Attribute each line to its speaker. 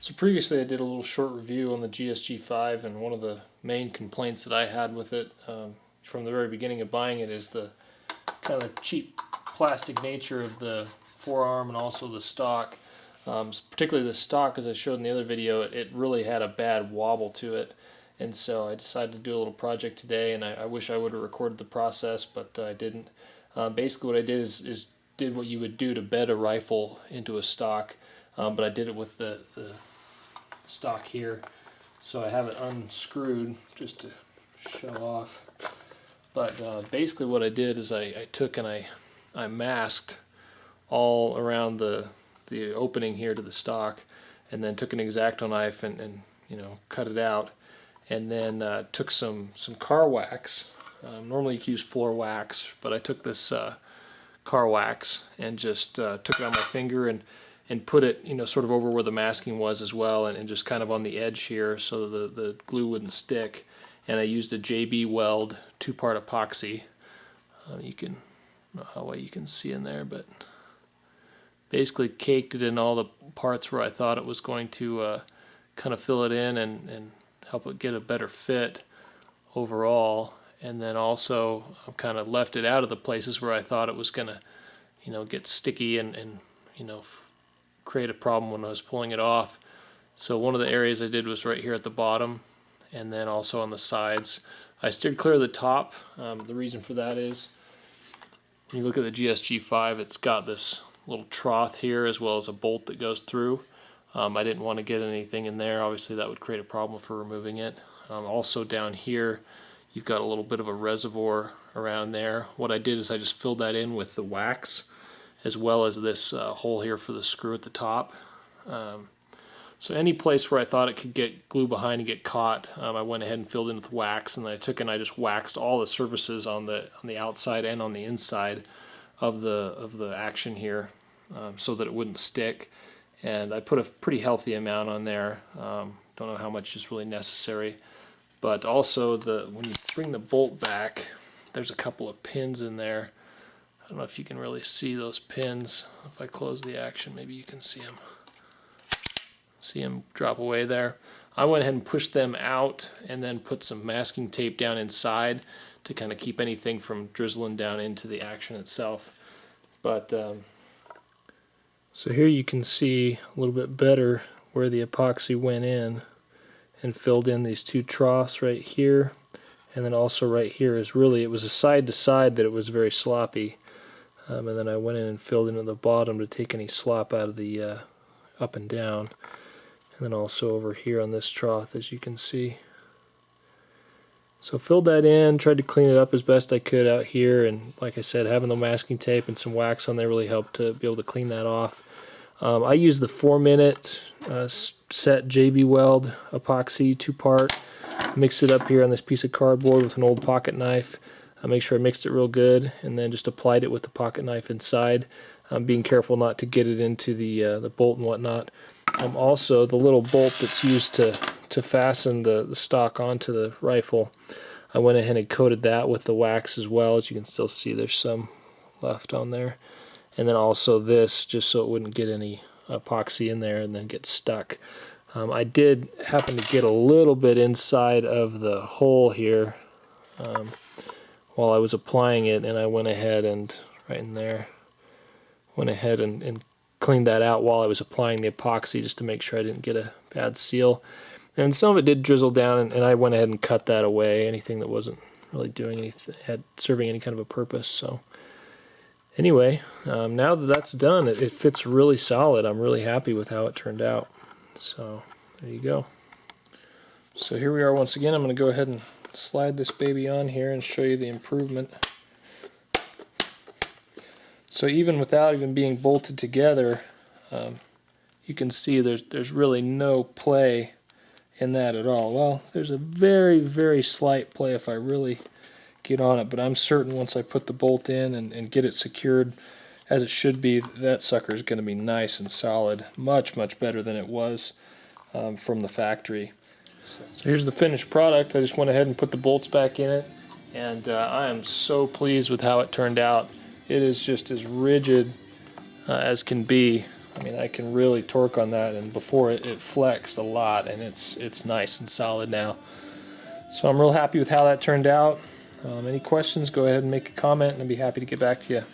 Speaker 1: So previously I did a little short review on the GSG 5, and one of the main complaints that I had with it from the very beginning of buying it is the kind of cheap plastic nature of the forearm and also the stock. Particularly the stock, as I showed in the other video, it really had a bad wobble to it. And so I decided to do a little project today, and I wish I would have recorded the process, but I didn't. Basically what I did is did what you would do to bed a rifle into a stock, but I did it with the stock here. So I have it unscrewed just to show off. But basically what I did is I took and I masked all around the opening here to the stock, and then took an X-Acto knife and cut it out, and then took some car wax. Normally you can use floor wax, but I took this car wax and just took it on my finger and put it sort of over where the masking was as well, and just kind of on the edge here so the glue wouldn't stick. And I used a JB Weld 2-part epoxy. You can, I don't know how well you can see in there, but basically caked it in all the parts where I thought it was going to kind of fill it in and help it get a better fit overall. And then also kind of left it out of the places where I thought it was going to get sticky and create a problem when I was pulling it off. So one of the areas I did was right here at the bottom, and then also on the sides. I steered clear of the top. The reason for that is when you look at the GSG 5, it's got this little trough here as well as a bolt that goes through. I didn't want to get anything in there. Obviously that would create a problem for removing it. Also down here you've got a little bit of a reservoir around there. What I did is I just filled that in with the wax, as well as this hole here for the screw at the top. So any place where I thought it could get glue behind and get caught, I went ahead and filled in with wax, and then I took and I just waxed all the surfaces on the outside and on the inside of the action here, so that it wouldn't stick. And I put a pretty healthy amount on there. Don't know how much is really necessary, but also when you bring the bolt back, there's a couple of pins in there. I don't know if you can really see those pins. If I close the action, maybe you can see them. See them drop away there. I went ahead and pushed them out and then put some masking tape down inside to kind of keep anything from drizzling down into the action itself. But so here you can see a little bit better where the epoxy went in and filled in these two troughs right here, and then also right here is really, it was a side to side that it was very sloppy. And then I went in and filled in at the bottom to take any slop out of the up and down. And then also over here on this trough, as you can see. So filled that in, tried to clean it up as best I could out here, and like I said, having the masking tape and some wax on there really helped to be able to clean that off. I used the 4-minute set JB Weld epoxy 2-part. Mixed it up here on this piece of cardboard with an old pocket knife. I make sure I mixed it real good, and then just applied it with the pocket knife inside, being careful not to get it into the bolt and whatnot. Also, the little bolt that's used to fasten the stock onto the rifle, I went ahead and coated that with the wax as well. As you can still see, there's some left on there. And then also this, just so it wouldn't get any epoxy in there and then get stuck. I did happen to get a little bit inside of the hole here while I was applying it, and I went ahead and right in there, went ahead and cleaned that out while I was applying the epoxy, just to make sure I didn't get a bad seal. And some of it did drizzle down, and I went ahead and cut that away, anything that wasn't really doing anything, serving any kind of a purpose. So anyway, now that that's done, it fits really solid. I'm really happy with how it turned out. So there you go. So here we are once again. I'm going to go ahead and slide this baby on here and show you the improvement. So even without even being bolted together, you can see there's really no play in that at all. Well, there's a very, very slight play if I really get on it, but I'm certain once I put the bolt in and get it secured as it should be, that sucker is going to be nice and solid, much, much better than it was from the factory. So here's the finished product. I just went ahead and put the bolts back in it, and I am so pleased with how it turned out. It is just as rigid as can be. I mean, I can really torque on that, and before it flexed a lot, and it's nice and solid now. So I'm real happy with how that turned out. Any questions, go ahead and make a comment, and I'd be happy to get back to you.